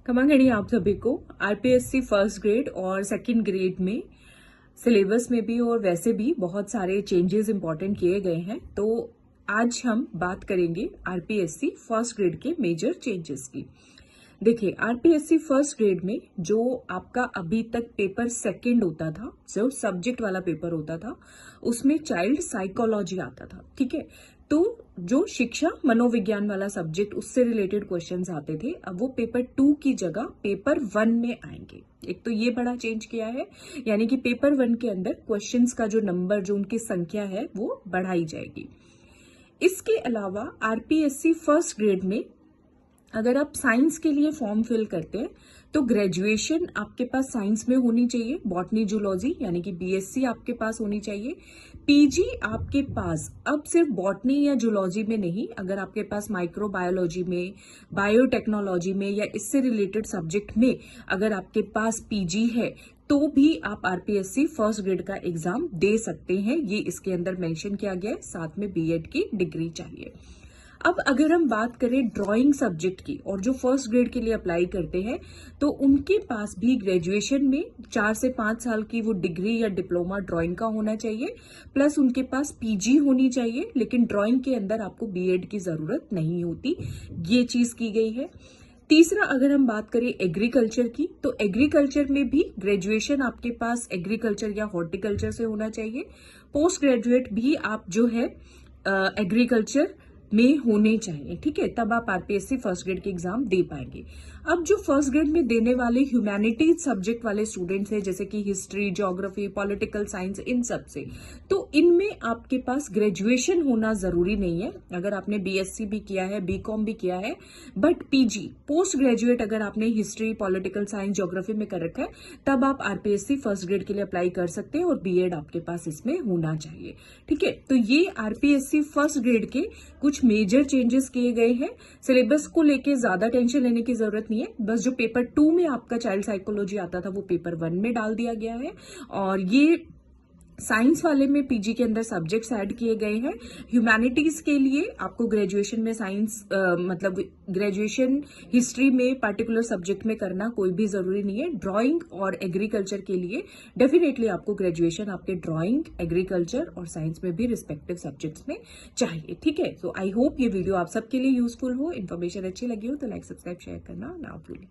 खमागणी आप सभी को आरपीएससी फर्स्ट ग्रेड और सेकंड ग्रेड में सिलेबस में भी और वैसे भी बहुत सारे चेंजेस इंपॉर्टेंट किए गए हैं। तो आज हम बात करेंगे आरपीएससी फर्स्ट ग्रेड के मेजर चेंजेस की। देखिए, आरपीएससी फर्स्ट ग्रेड में जो आपका अभी तक पेपर सेकंड होता था, जो सब्जेक्ट वाला पेपर होता था, उसमें चाइल्ड साइकोलॉजी आता था। ठीक है, तो जो शिक्षा मनोविज्ञान वाला सब्जेक्ट, उससे रिलेटेड क्वेश्चंस आते थे, अब वो पेपर 2 की जगह पेपर 1 में आएंगे। एक तो ये बड़ा चेंज किया है, यानी कि पेपर 1 के अंदर क्वेश्चंस का जो नंबर, जो उनकी संख्या है, वो बढ़ाई जाएगी। इसके अलावा आरपीएससी फर्स्ट ग्रेड में अगर आप साइंस के लिए फॉर्म फिल करते हैं तो ग्रेजुएशन आपके पास साइंस में होनी चाहिए, बॉटनी जूलॉजी यानी कि बीएससी आपके पास होनी चाहिए। पीजी आपके पास अब सिर्फ बॉटनी या जूलॉजी में नहीं, अगर आपके पास माइक्रोबायोलॉजी में, बायोटेक्नोलॉजी में या इससे रिलेटेड सब्जेक्ट में अगर आपके पास पीजी है तो भी आप आरपीएससी फर्स्ट ग्रेड का एग्जाम दे सकते हैं। ये इसके अंदर मेंशन किया गया है, साथ में बीएड की डिग्री चाहिए। अब अगर हम बात करें ड्राइंग सब्जेक्ट की, और जो फर्स्ट ग्रेड के लिए अप्लाई करते हैं तो उनके पास भी ग्रेजुएशन में 4 से 5 साल की वो डिग्री या डिप्लोमा ड्राइंग का होना चाहिए, प्लस उनके पास पीजी होनी चाहिए, लेकिन ड्राइंग के अंदर आपको बीएड की जरूरत नहीं होती। ये चीज की गई है। तीसरा, अगर हम बात करें एग्रीकल्चर की, तो एग्रीकल्चर में भी ग्रेजुएशन आपके पास एग्रीकल्चर या हॉर्टिकल्चर से होना चाहिए। पोस्ट ग्रेजुएट भी आप जो है एग्रीकल्चर में होने चाहिए। ठीक है, तब आप आरपीएससी फर्स्ट ग्रेड के एग्जाम दे पाएंगे। अब जो फर्स्ट ग्रेड में देने वाले ह्यूमैनिटीज सब्जेक्ट वाले स्टूडेंट्स हैं, जैसे कि हिस्ट्री, ज्योग्राफी, पॉलिटिकल साइंस, इन सब से, तो इनमें आपके पास ग्रेजुएशन होना जरूरी नहीं है। अगर आपने बीएससी भी किया है, बीकॉम भी किया है, बट पीजी पोस्ट ग्रेजुएट अगर आपने हिस्ट्री, पॉलिटिकल साइंस, ज्योग्राफी में कर रखा है, तब आप आरपीएससी फर्स्ट ग्रेड के लिए अप्लाई कर सकते हैं और बीएड आपके पास इसमें होना चाहिए। ठीक है, तो ये आरपीएससी फर्स्ट ग्रेड के कुछ मेजर चेंजेस किए गए हैं। सिलेबस को लेके ज्यादा टेंशन लेने की जरूरत नहीं है, बस जो पेपर 2 में आपका चाइल्ड साइकोलॉजी आता था वो पेपर 1 में डाल दिया गया है। और ये साइंस वाले में पीजी के अंदर सब्जेक्ट्स ऐड किए गए हैं। ह्यूमैनिटीज के लिए आपको ग्रेजुएशन में साइंस मतलब ग्रेजुएशन हिस्ट्री में पर्टिकुलर सब्जेक्ट में करना कोई भी जरूरी नहीं है। ड्राइंग और एग्रीकल्चर के लिए डेफिनेटली आपको ग्रेजुएशन आपके ड्राइंग, एग्रीकल्चर और साइंस में भी रिस्पेक्टिव सब्जेक्ट्स में चाहिए। ठीक है, सो आई होप ये वीडियो आप सबके लिए यूजफुल हो, इन्फॉर्मेशन अच्छी लगी हो तो लाइक, सब्सक्राइब, शेयर करना ना भूलें।